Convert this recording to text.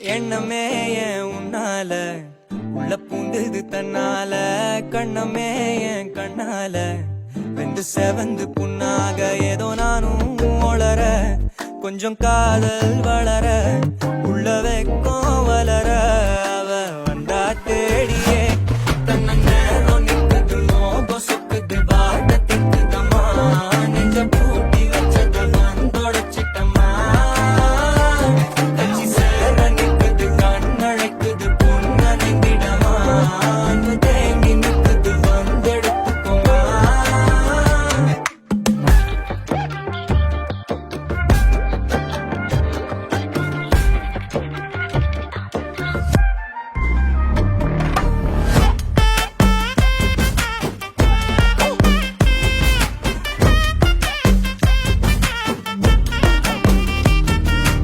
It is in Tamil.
எண்ணமே ஏன் உன்னால உள்ள பூந்தது தன்னால கண்ணமே என் கண்ணால வெந்து செவந்து புண்ணாக ஏதோ நானும் ஒளர கொஞ்சம் காதல் வளர